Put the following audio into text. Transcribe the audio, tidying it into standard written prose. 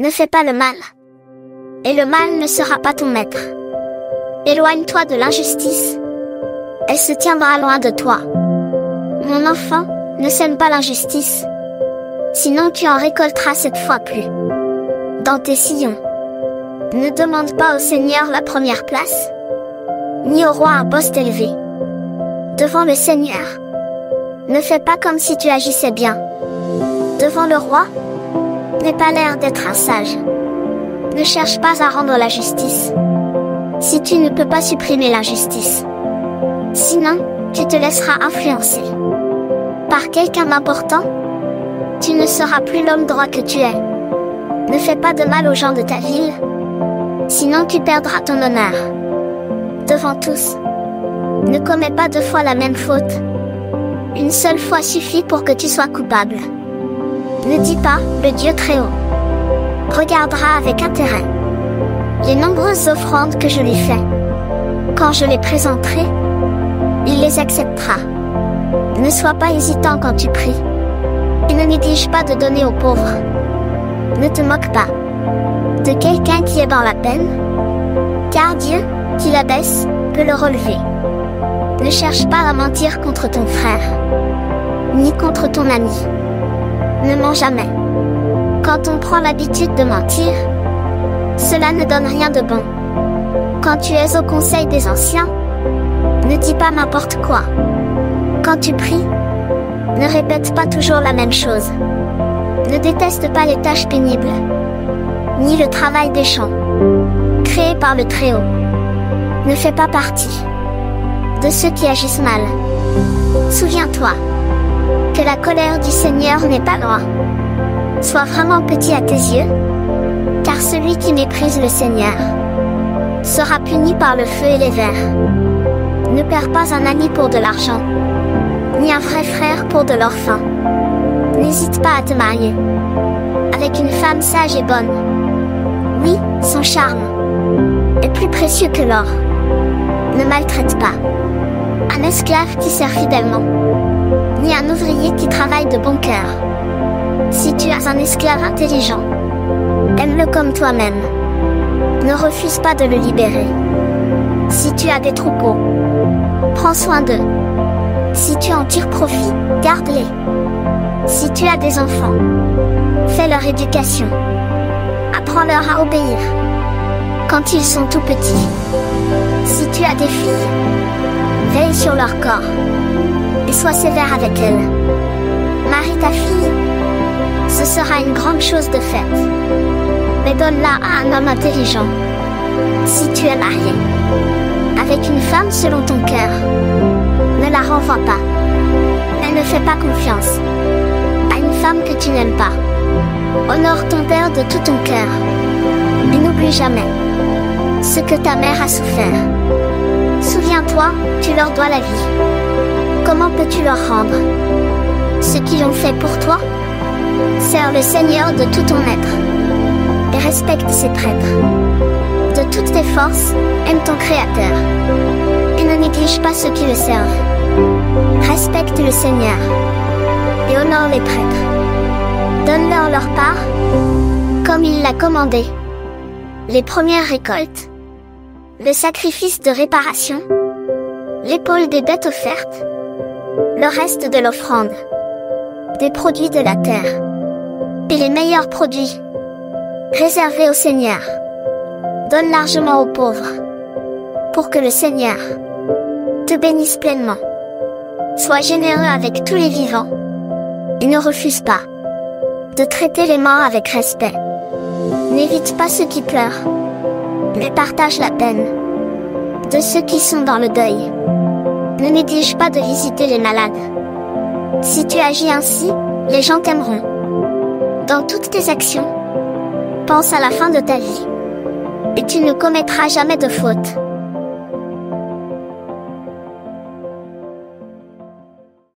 Ne fais pas le mal, et le mal ne sera pas ton maître. Éloigne-toi de l'injustice, elle se tiendra loin de toi. Mon enfant, ne sème pas l'injustice, sinon tu en récolteras 7 fois plus. Dans tes sillons, ne demande pas au Seigneur la première place, ni au roi un poste élevé. Devant le Seigneur, ne fais pas comme si tu agissais bien. Devant le roi, n'aie pas l'air d'être un sage. Ne cherche pas à rendre la justice, si tu ne peux pas supprimer l'injustice. Sinon, tu te laisseras influencer par quelqu'un d'important. Tu ne seras plus l'homme droit que tu es. Ne fais pas de mal aux gens de ta ville, sinon tu perdras ton honneur devant tous. Ne commets pas 2 fois la même faute. Une seule fois suffit pour que tu sois coupable. Ne dis pas, le Dieu très haut regardera avec intérêt les nombreuses offrandes que je lui fais. Quand je les présenterai, il les acceptera. Ne sois pas hésitant quand tu pries, et ne néglige pas de donner aux pauvres. Ne te moque pas de quelqu'un qui est dans la peine, car Dieu, qui l'abaisse, peut le relever. Ne cherche pas à mentir contre ton frère, ni contre ton ami. Ne mens jamais. Quand on prend l'habitude de mentir, cela ne donne rien de bon. Quand tu es au conseil des anciens, ne dis pas n'importe quoi. Quand tu pries, ne répète pas toujours la même chose. Ne déteste pas les tâches pénibles, ni le travail des champs, créé par le Très-Haut. Ne fais pas partie de ceux qui agissent mal. Souviens-toi que la colère du Seigneur n'est pas loin. Sois vraiment petit à tes yeux, car celui qui méprise le Seigneur sera puni par le feu et les vers. Ne perds pas un ami pour de l'argent, ni un vrai frère pour de l'or fin. N'hésite pas à te marier avec une femme sage et bonne. Oui, son charme est plus précieux que l'or. Ne maltraite pas un esclave qui sert fidèlement, ni un ouvrier qui travaille de bon cœur. Si tu as un esclave intelligent, aime-le comme toi-même. Ne refuse pas de le libérer. Si tu as des troupeaux, prends soin d'eux. Si tu en tires profit, garde-les. Si tu as des enfants, fais leur éducation. Apprends-leur à obéir quand ils sont tout petits. Si tu as des filles, veille sur leur corps et sois sévère avec elles. Marie ta fille, ce sera une grande chose de faite, mais donne-la à un homme intelligent. Si tu es marié avec une femme selon ton cœur, ne la renvoie pas, mais ne fais pas confiance à une femme que tu n'aimes pas. Honore ton père de tout ton cœur, et n'oublie jamais ce que ta mère a souffert. Souviens-toi, tu leur dois la vie. Comment peux-tu leur rendre ce qu'ils ont fait pour toi? Sers le Seigneur de tout ton être, et respecte ses prêtres. De toutes tes forces, aime ton Créateur, et ne néglige pas ceux qui le servent. Respecte le Seigneur, et honore les prêtres. Donne-leur leur part, comme il l'a commandé. Les premières récoltes, le sacrifice de réparation, l'épaule des bêtes offertes, le reste de l'offrande, des produits de la terre, et les meilleurs produits, réservés au Seigneur. Donne largement aux pauvres, pour que le Seigneur te bénisse pleinement. Sois généreux avec tous les vivants, et ne refuse pas de traiter les morts avec respect. N'évite pas ceux qui pleurent, mais partage la peine de ceux qui sont dans le deuil. Ne néglige pas de visiter les malades. Si tu agis ainsi, les gens t'aimeront. Dans toutes tes actions, pense à la fin de ta vie, et tu ne commettras jamais de faute.